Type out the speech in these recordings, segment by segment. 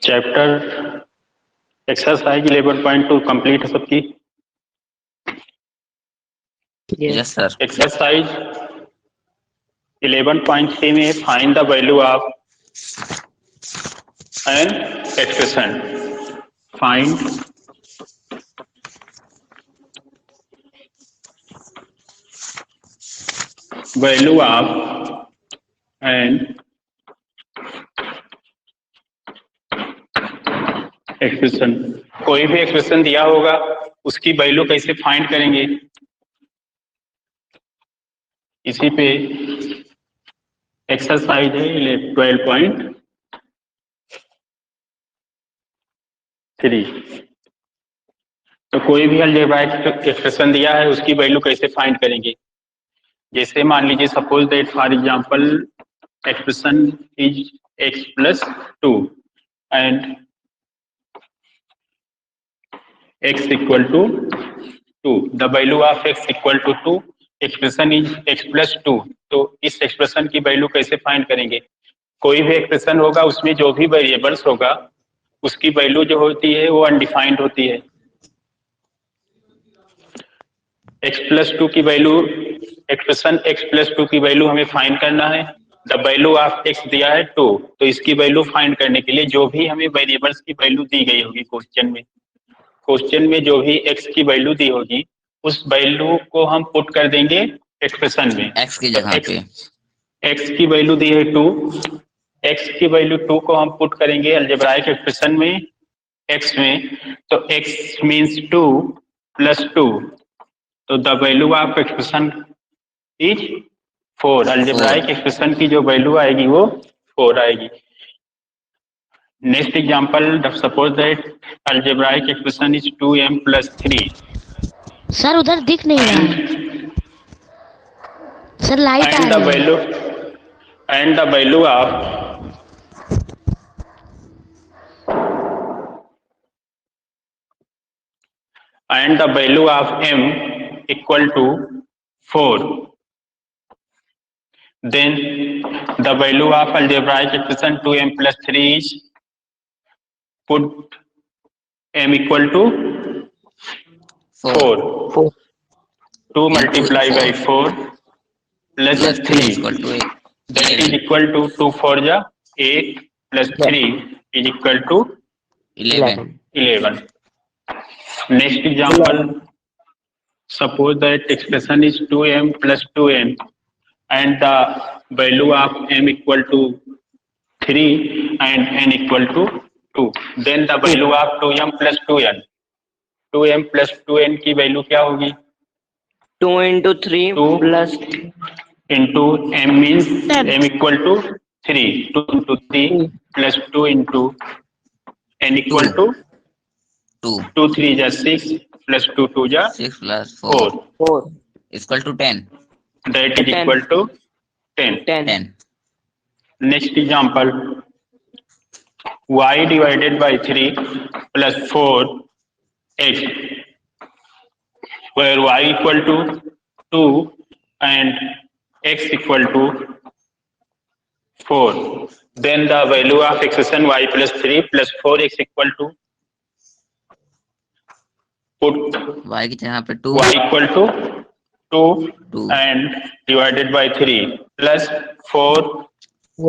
Chapter exercise 11.2 complete है सबकी। Yes sir. Exercise 11.3 में find the value of an expression. Find value of an expression. कोई भी expression दिया होगा उसकी वैल्यू कैसे फाइंड करेंगे, इसी पे एक्सरसाइज है 12.3। तो कोई भी अलजेब्राइक एक्सप्रेशन दिया है उसकी वैल्यू कैसे फाइंड करेंगे। जैसे मान लीजिए suppose that for example expression is x plus 2 and x equal to 2, the value of x equal to 2, expression is x plus 2। तो इस एक्सप्रेशन की वैल्यू कैसे फाइंड करेंगे। कोई भी एक्सप्रेशन होगा उसमें जो भी वेरिएबल्स होगा उसकी वैल्यू जो होती है वो अनडिफाइंड होती है। x plus 2 की वैल्यू, एक्सप्रेशन x plus 2 की वैल्यू हमें फाइंड करना है। द वैल्यू ऑफ x दिया है 2, तो इसकी वैल्यू फाइंड करने के लिए जो भी हमें वेरिएबल्स की वैल्यू दी गई होगी क्वेश्चन में जो भी x की वैल्यू दी होगी उस वैल्यू को हम पुट कर देंगे एक्सप्रेशन में। x की जगह पे x की वैल्यू दी है 2, x की वैल्यू 2 को हम पुट करेंगे अलजेब्राइक एक्सप्रेशन में x में। तो x मीन्स 2 प्लस 2, तो the value of expression is 4। Algebraic expression की जो वैल्यू आएगी वो 4 आएगी। Next example, suppose that algebraic expression is 2m plus 3। Sir उधर दिख नहीं रहा है सर, लाइट आ and the value of m equal to 4, then the value of algebraic expression 2m plus 3 is, put m equal to 4, 2 multiply by 4 plus 3 that is equal to 2 4 ja 8 plus 3 is equal to 11. Next example, suppose that expression is 2m plus 2n and the value of m equal to 3 and n equal to 2, then the value of 2m plus 2n, 2m plus 2n की value क्या होगी। 2 into 3 plus into m means m equal to 3, 2 into 3 plus 2 into n equal to 2 3 ja 6 plus 2 2 ja 6 plus 4 equal to 10, that is equal to 10. Next example, y divided by 3 plus 4x, where y equal to 2 and x equal to 4, then the value of expression y plus 3 plus 4x equal to, put y की जगह पे 2, y equal to 2 and divided by 3 plus 4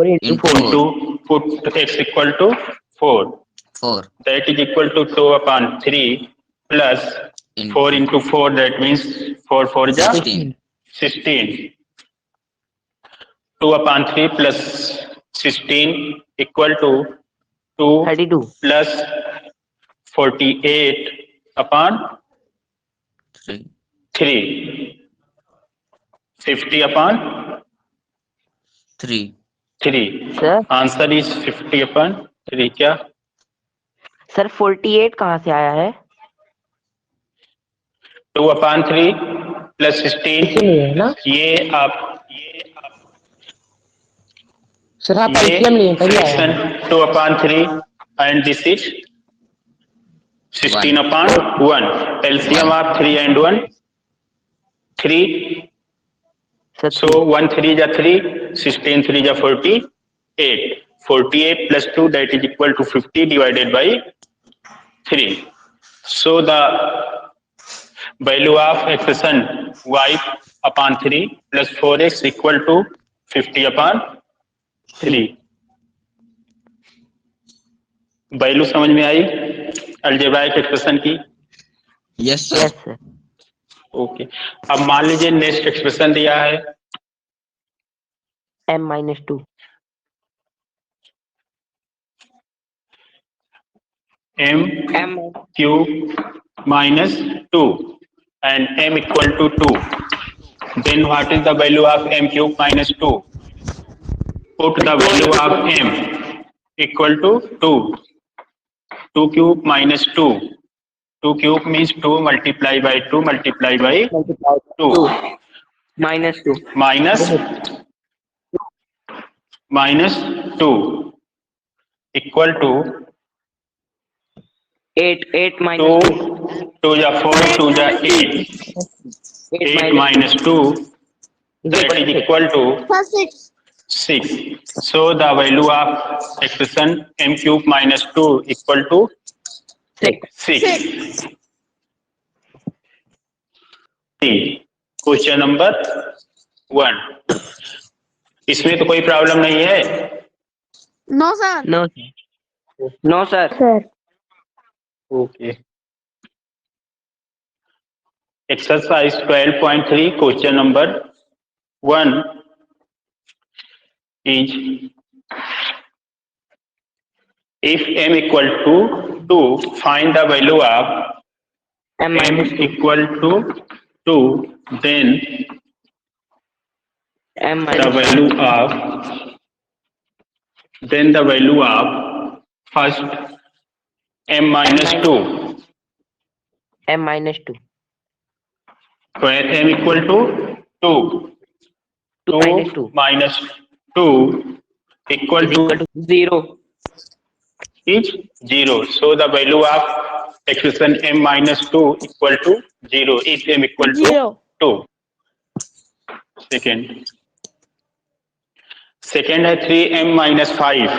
into put x equal to 4, that is equal to 2 upon 3 plus 4 into 4, that means 4 4 ja 16, 2 upon 3 plus 16 equal to 2 plus 48 upon 3, 50 upon 3. Sir answer is 50 upon 3। क्या sir 48 कहाँ से आया है। 2 upon 3 plus 16, ये आप sir आप LCM लिए तभी आया 2 upon 3 and this is 16 upon 1, LCM of 3 and 1 3, so 1 3 ja 3, 16 3 ja 48, 48 plus 2, that is equal to 50 divided by 3. So the value of expression y upon 3 plus 4x equal to 50 upon 3. Value समझ में आई algebraic expression की? Yes, sir. Yes sir. Okay, अब मान लीजिए next expression दिया है m-2 m cube minus 2 and m equal to 2. Then what is the value of m cube minus 2? Put the value of m equal to 2. 2 cube minus 2. 2 cube means 2 multiply by 2 multiply by 2 minus 2 minus 2 equal to 8 minus 2. 2 ja 4, 2 ja 8. 8 minus 2, that is equal to 6. So the value of expression m cube minus 2 equal to 6. Question number 1. इसमें तो कोई problem नहीं है? No sir. No sir. Okay, exercise 12.3 question number 1 is if m equal to 2, find the value of m equal to 2, then the value of first m minus 2, where m equal to 2, 2 minus 2 equal to 0 is 0. So the value of expression m minus 2 equal to 0 if m equal to 2. Second है 3m minus 5.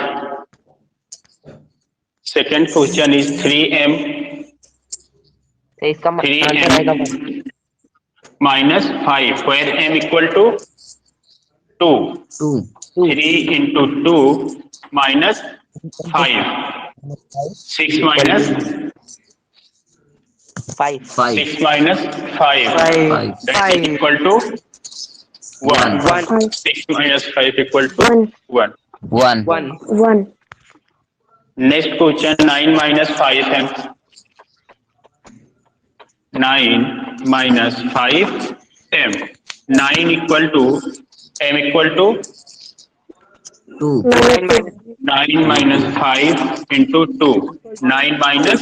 Second question is 3m इसका answer आएगा minus 5, where m equal to 2. 3 into 2 minus 5. 6 minus 5 6 minus 5. That is equal to 1. 6 minus 5 equal to 1. 1 Next question 9 minus 5m. 9 minus 5m. 9 equal to m equal to 9 minus 5 into 2. 9 minus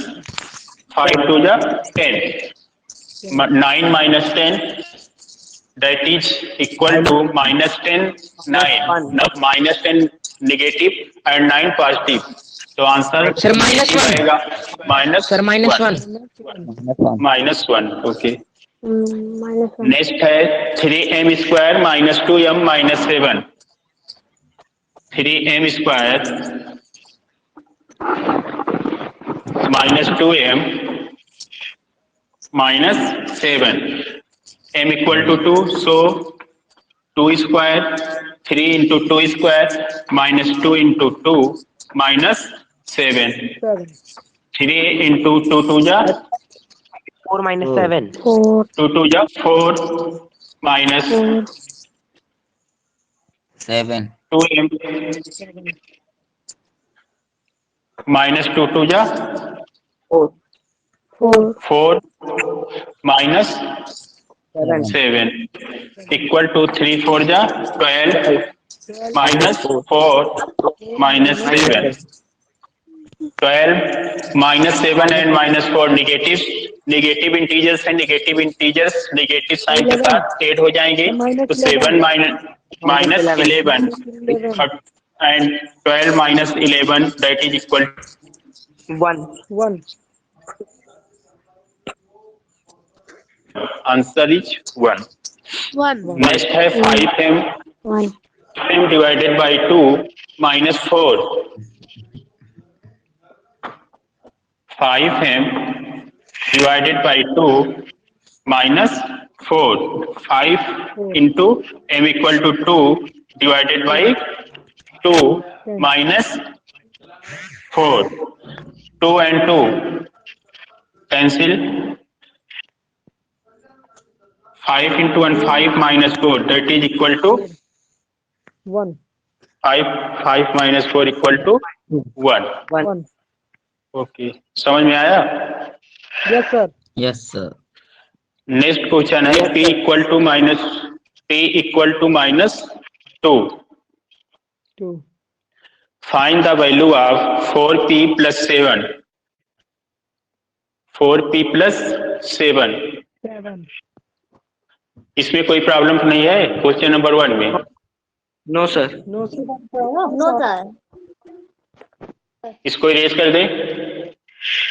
5 to the 10. 9 minus 10, that is equal to minus 10, 9. Now minus 10 negative and 9 positive. तो answer sir -1 आएगा minus sir -1 -1. Okay, next है 3m square minus 2m minus 7. 3m square minus 2m minus 7. m equal to 2, so 2 square, 3 into 2 square minus 2 into 2 minus 7. 3 into 2 2 ja 4 minus 7 2 2 ja 4 minus 7. 2m minus 2 2 ja 4 minus 7 equal to 3 4 ja 12 minus 4 minus 7. 12 minus 7 and minus 4 negative integers है, negative integers negative sign के साथ add हो जाएंगे, तो 7 minus 11 and 12 minus 11, that is equal to 1. Answer is 1. Next है 5m divided by 2 -4 5m divided by 2 -4 5 into m equal to 2 divided by 2 -4 2 and 2 cancel 5 into 1 5 minus 4 that is equal to 1. 5 minus 4 equal to 1 1. Okay समझ में आया Yes, sir. Yes, sir. Next question है p equal to -2 2. Find the value of 4p plus 7 4p plus 7 7. इसमें कोई problem नहीं है question number 1 में no sir. No, sir. No, sir. इसको इरेज कर दे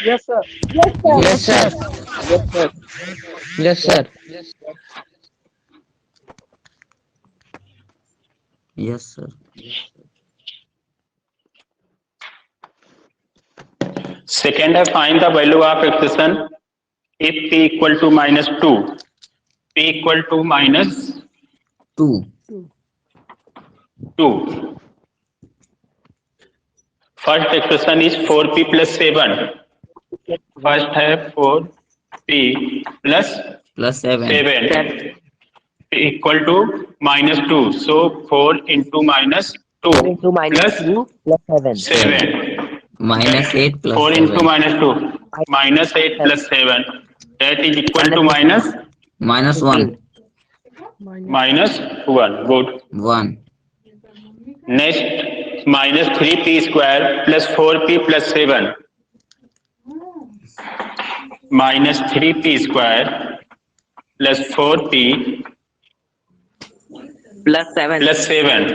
Yes, sir. Yes, sir. Yes, sir. Yes, sir. Second है find the value of expression if p equal to -2 p equal to Two. -2 first expression is 4p plus 7 first है 4p plus Plus 7. 7 p equal to -2 so 4 into -2 into plus -2 plus 7. 7 -8 plus 4 into 7. -2 -8 plus 7 that is equal to -1. -1 good 1. next -3p square plus 4p plus 7 -3p square plus 4p Plus 7. plus 7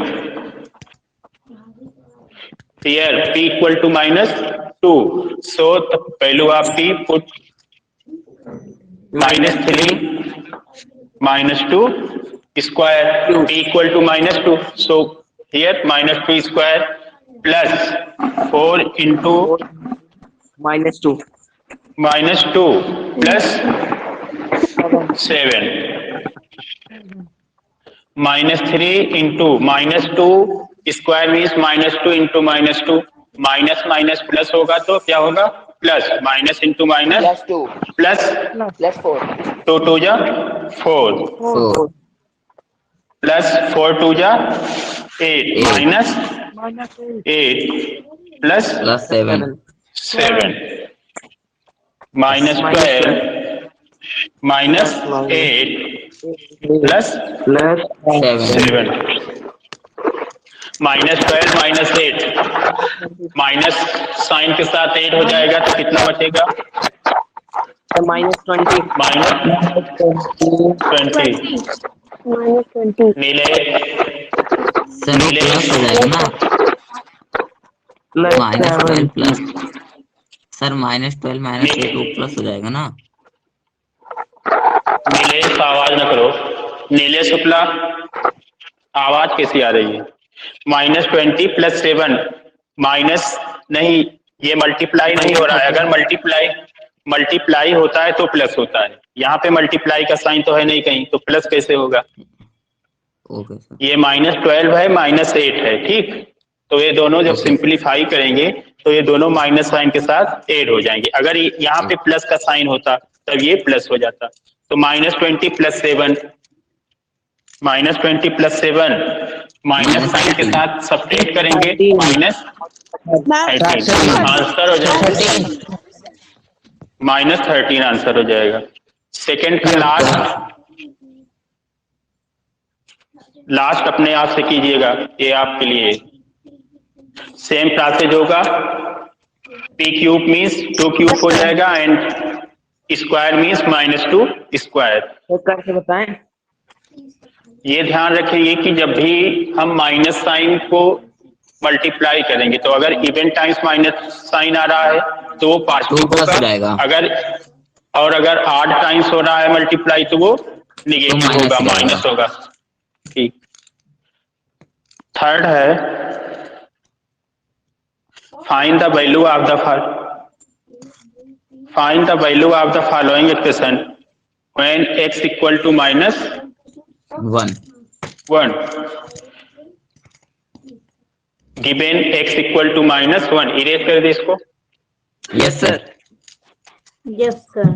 here p equal to -2 so the value of p put -3 -2 square p equal to -2 so here -2 square plus 4 into -2. -2 plus 7 -3 into -2 square means -2 into -2 minus plus होगा तो क्या होगा plus minus into minus +2 plus +4 2 2 जा 4 4. Plus 4 2 जा 8 minus -8. 8 plus Plus 7. 7 minus 12 minus 8 plus 7. 7 -12 -8 minus sign के साथ 8 हो जाएगा तो कितना बचेगा -20 -20 नीले सर वो प्लस हो जाएगा ना -12 प्लस सर -12 -8 वो प्लस हो जाएगा ना नीलेश आवाज न करो नीले शुक्ला आवाज कैसी आ रही है -20 प्लस 7 माइनस नहीं ये मल्टीप्लाई नहीं हो रहा है अगर मल्टीप्लाई होता है तो प्लस होता है यहाँ पे मल्टीप्लाई का साइन तो है नहीं कहीं तो प्लस कैसे होगा ओके सर ये -12 है -8 है ठीक तो ये दोनों जब सिंप्लीफाई करेंगे तो ये दोनों माइनस साइन के साथ ऐड हो जाएंगे अगर यहाँ पे प्लस का साइन होता तब ये प्लस हो जाता तो -20 प्लस 7 -20 प्लस 7 माइनस साइन के साथ सब्ट्रैक्ट करेंगे -13 आंसर हो जाएगा -13 आंसर हो जाएगा सेकंड का लास्ट अपने आप से कीजिएगा ये आपके लिए सेम प्रोसेस होगा p क्यूब मीन्स 2 क्यूब हो जाएगा एंड स्क्वायर मीन्स -2 स्क्वायर करके बताएं ये ध्यान रखिए कि जब भी हम माइनस साइन को मल्टीप्लाई करेंगे तो अगर इवन टाइम्स माइनस साइन आ रहा है तो वो पॉजिटिव प्लस हो होगा जाएगा अगर ऑड टाइम्स हो रहा है मल्टीप्लाई तो वो निगेटिव होगा माइनस होगा ठीक थर्ड है find the value of the following expression when x equal to minus 1. 1. Given x equal to minus 1. Erase कर दे इसको. Yes, sir. Yes, sir.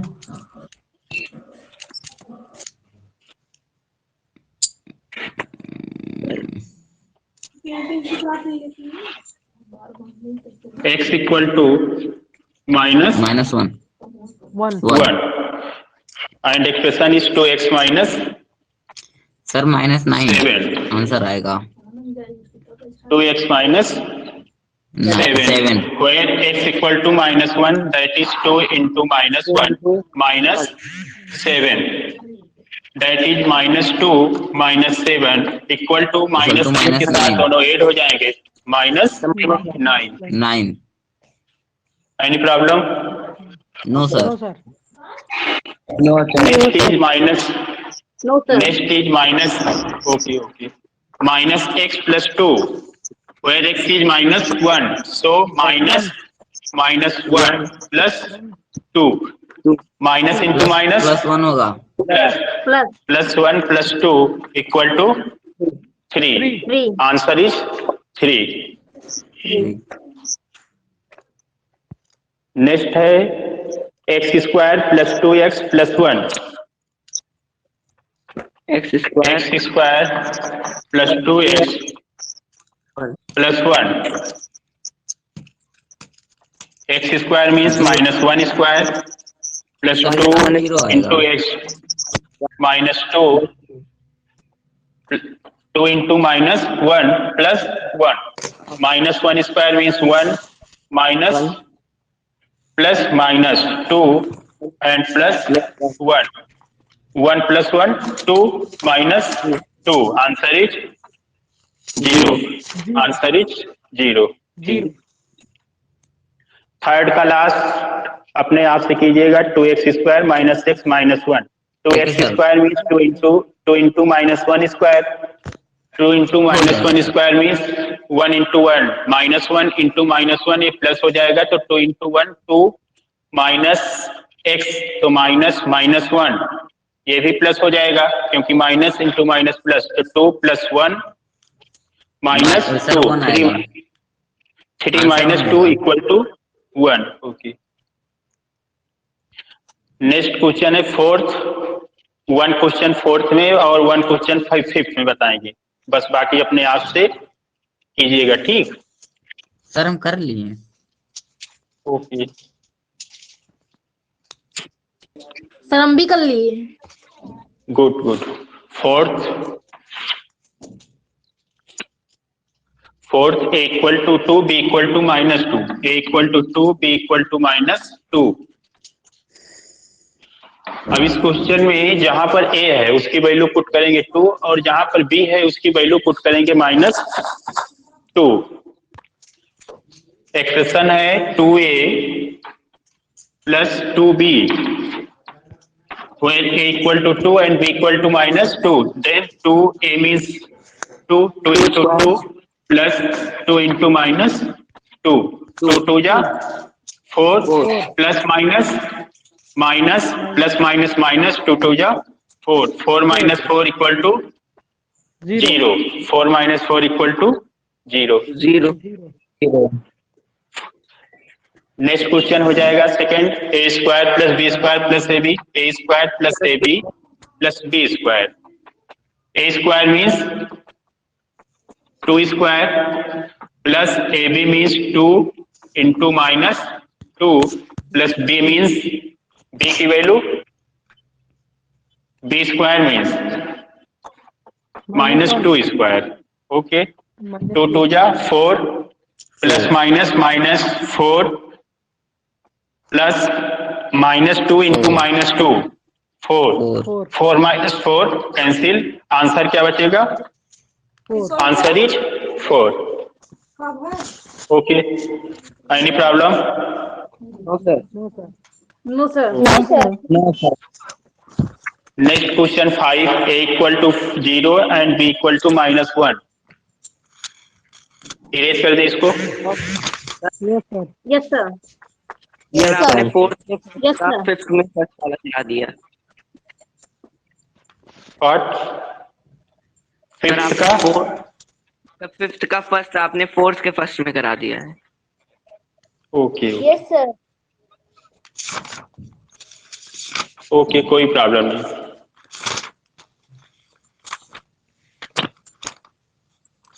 x equal to minus -1. 1. 1. And expression is 2x minus sir -9 7. Answer आएगा. 2x minus 7. 7. Where x equal to minus 1, that is 2 into minus 1 minus 7. That is minus 2 minus 7 equal to minus 9 के साथ 9. दोनों add हो जाएंगे. minus 9. 9. Any problem? No, sir. No, sir. Next is minus. No, sir. Next is minus. Okay. Minus x plus 2. Where x is minus 1. So minus 1 plus 2. Minus into minus. +1 होगा. Plus 1 plus 2 equal to 3. 3. Answer is 3. Next है x square plus 2x plus 1. x square x square plus 2x plus 1. X square means minus 1 square plus 2 into x minus 2. 2 into minus 1 plus 1. Minus 1 square means 1 minus plus minus 2 and plus 1. 1 plus 1, 2 minus 2. Answer is 0. Answer is 0. Third का last अपने आप से कीजिएगा. 2x square minus x minus 1. 2x square means 2 into minus 1 square. 2 into minus 1 square means 1 into 1. minus 1 into minus 1 ये plus हो जाएगा तो 2 into 1 2 minus x तो minus 1 ये भी प्लस हो जाएगा क्योंकि माइनस इंटू माइनस प्लस तो 2 plus 1 minus 2 3 minus 2 equal to 1. Okay. Next question है फोर्थ. 1 क्वेश्चन फोर्थ में और 1 क्वेश्चन फिफ्थ में बताएंगे. बस बाकी अपने आप से कीजिएगा. ठीक सर हम कर लिए. ओके. सर हम भी कर लिए. Good. Fourth a equal to 2, b equal to minus 2. a equal to 2, b equal to minus 2. अब इस क्वेश्चन में जहां पर a है उसकी वैल्यू पुट करेंगे 2 और जहां पर b है उसकी वैल्यू पुट करेंगे -2. एक्सप्रेशन है 2a plus 2b when a equal to 2 and b equal to -2. Then 2a means 2 into 2 plus 2 into -2. 2 2 जा 4 plus minus plus minus 2 2 जा 4. 4 minus 4 equal to 0. 4 minus 4 equal to 0. Next question हो जाएगा second. a square plus b square plus ab. a square plus ab plus b square. a square means 2 square plus ab means 2 into minus 2 plus b means b की value b square means -2 square. Okay. 2 2 जा 4 plus minus 4 plus -2 into -2 4. 4 minus 4 cancel. Answer क्या बचेगा? Answer is 4. Okay. Any problem? No sir. Next question 5. a equal to 0 and b equal to -1. Erase कर दे इसको. Yes, sir. Yes, sir. Sir आपने fourth Yes, का sir. Fifth में first वाला गिरा दिया। और सर फिफ्थ आपने का फिफ्थ का फर्स्ट आपने फोर्थ के फर्स्ट में करा दिया है। Okay Yes, sir. ओके, कोई प्रॉब्लम नहीं।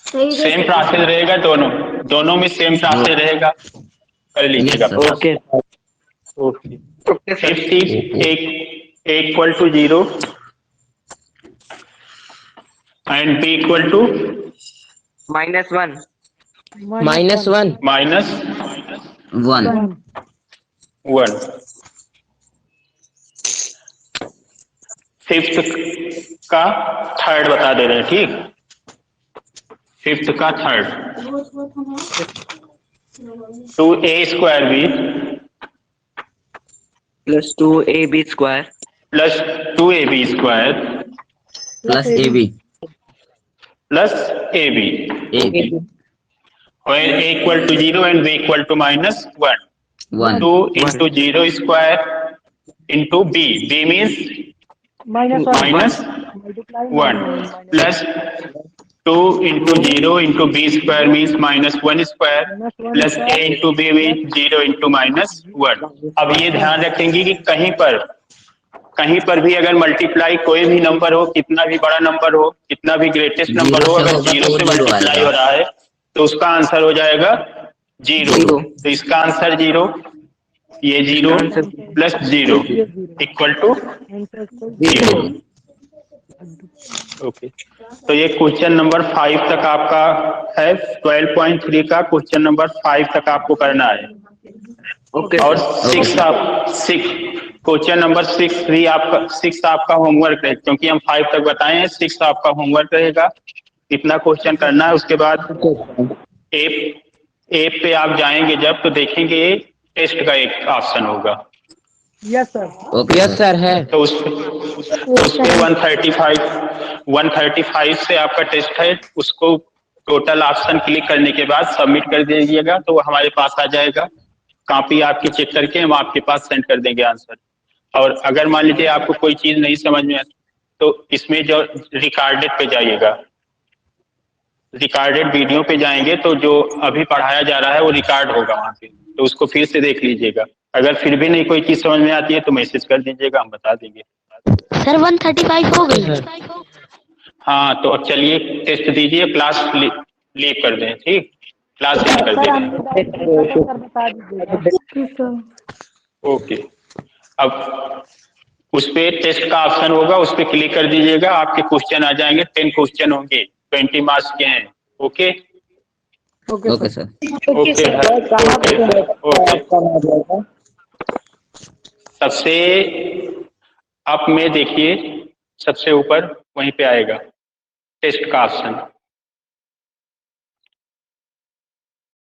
सही सेम प्रोसेस रहेगा, दोनों में सेम प्रोसेस रहेगा, कर लीजिएगा। Yes, sir. Okay okay, okay sir. Fifth is a equal to 0 and b equal to -1 -1. -1। 1. 1 fifth का थर्ड बता दे रहे हैं, ठीक। फिफ्थ का third 2a² plus 2ab² plus 2ab² Plus AB. Plus ab AB. when a equal to 0 and b equal to -1। 1. 2 into 0 square into b means -1. minus Multiply 1 -1. plus 2 into 0 into b square means -1 square -1 plus a into b means 0 into -1। अब ये ध्यान रखेंगे कि कहीं पर भी अगर multiply कोई भी नंबर हो, कितना भी बड़ा नंबर हो, कितना भी ग्रेटेस्ट नंबर हो, अगर 0 से मल्टीप्लाई हो रहा है तो उसका आंसर हो जाएगा 0। तो इसका आंसर 0, ये 0 plus 0 equal to Answer is 0। Okay, तो ये क्वेश्चन नंबर 5 तक आपका है। 12.3 का क्वेश्चन नंबर 5 तक आपको करना है। ओके और सर। 6 क्वेश्चन नंबर 6 आपका होमवर्क है, क्योंकि हम 5 तक बताए हैं। 6 आपका होमवर्क रहेगा, इतना क्वेश्चन करना है। उसके बाद ऐप पे आप जाएंगे जब, तो देखेंगे टेस्ट का एक ऑप्शन होगा, Yes, sir. Okay. Yes, sir. है. तो उस पे 135 से आपका टेस्ट है। उसको टोटल ऑप्शन क्लिक करने के बाद सबमिट कर दीजिएगा, तो वो हमारे पास आ जाएगा। कॉपी आपकी चेक करके हम आपके पास सेंड कर देंगे आंसर। और अगर मान लीजिए आपको कोई चीज नहीं समझ में आती, तो इसमें जो रिकॉर्डेड पे जाइएगा, रिकॉर्डेड वीडियो पे जाएंगे तो जो अभी पढ़ाया जा रहा है वो रिकॉर्ड होगा वहाँ पे, तो उसको फिर से देख लीजिएगा। अगर फिर भी नहीं कोई चीज समझ में आती है तो मैसेज कर दीजिएगा, हम बता देंगे। सर 135 हो गई। हाँ, तो अब चलिए टेस्ट दीजिए, क्लास लीव कर दें, ठीक, क्लास एंड कर सर दें। हमने सर बता दीजिएगा। ओके, अब उस पे टेस्ट का ऑप्शन होगा, उस पे क्लिक कर दीजिएगा, आपके क्वेश्चन आ जाएंगे। 10 क्वेश्चन होंगे, 20 मार्क्स के हैं। Okay Okay, sir. Okay okay. सबसे अप में देखिए, सबसे ऊपर वहीं पे आएगा टेस्ट का ऑप्शन।